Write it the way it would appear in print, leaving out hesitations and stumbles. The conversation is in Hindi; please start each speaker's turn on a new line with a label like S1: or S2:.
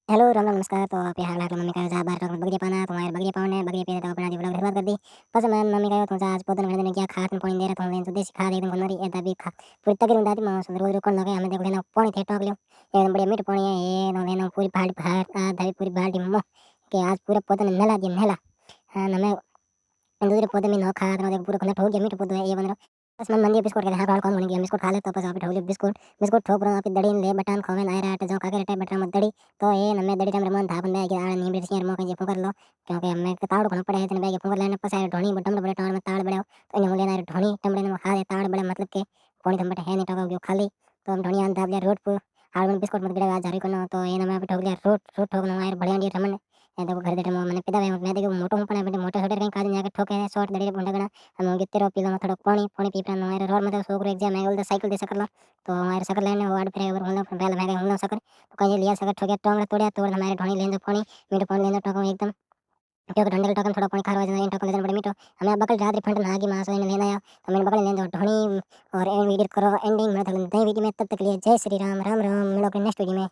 S1: हेलो, राम राम, नमस्कार। तो आप यहाँ हाल मम्मी कहा बाहर तो बकरी पाना तुम्हारे बकरी पाने बकरी पे तो अपना जीवन शुरुआत कर दी। बस मैं मम्मी कहा तुम आज पोतन घड़ने क्या खात में पानी दे रहा था तो देसी खाद एकदम गंदरी ए दबी खा पूरी तकरीबन दादी मां सुंदर रोज रोकन लगे हमें देखो लेना पानी थे टॉक लियो एकदम बढ़िया मीठ पानी है ये नो लेना पूरी फाड़ फाड़ दबी पूरी बाल्टी में के आज पूरा पोतन नहला दिया नहला। हाँ ना मैं दूसरे पौधे में न खाद ना देखो पूरा खंडा ठोक गया मीठ पौधे है ये बन रहा बस मैं मंदिर बिस्कुट के हाथ कौन बन गया बिस्कुट खा ले तो बस आप ठोक बिस्कुट बिस्कुट ठोक रहा आप दड़ी ले बटन खोवे ना रहा जो का के बटन मत दड़ी तो ये न मैं दड़ी टाइम मन था बंदा के आड़ा नीम रे सियार मो के फुकर लो क्योंकि हमें ताड़ को पड़े है तने बैग फुकर लेने पसारे ढोणी बटम बड़े टाड़ में ताड़ बड़े तो इन्हें लेना ढोणी टमड़े में खा दे ताड़ बड़े मतलब के पानी थम बटे है नहीं टका गयो खाली तो हम ढोणी आंधा ले रोड पर हाड़ में बिस्कुट मत गिरेगा झारी को तो ये ना मैं ठोक लिया रोड रोड ठोकना यार बढ़िया डी रमन ये देखो घर देटे मैंने पिता मैं देखो मोटो पड़े बेटे मोटे छोटे कहीं काज जाके ठोके शॉर्ट दड़ी बंडगना हम गित्ते पीलो में थोड़ा पानी पानी पी पाना हमारे रोड में तो सोकर एग्जाम है उल्टा साइकिल दे सकला तो हमारे सकल लेने वार्ड फिर ओवर होना पहले मैं होना सकल तो कहीं लिया सकल ठोके टोंग तोड़िया तोड़ हमारे ढोनी लेंदो पानी मीठो पानी लेंदो टोको एकदम क्योंकि ठंडे टोकन थोड़ा पानी खारवा जाना इन टोकन लेना बड़े मीठो हमें बकल रात्रि फंड नागी मास ने लेना या तो मैंने बकल लेंदो ढोनी और एंड वीडियो करो एंडिंग में तो वीडियो में तब तक लिए जय श्री राम राम राम मिलो के नेक्स्ट वीडियो में।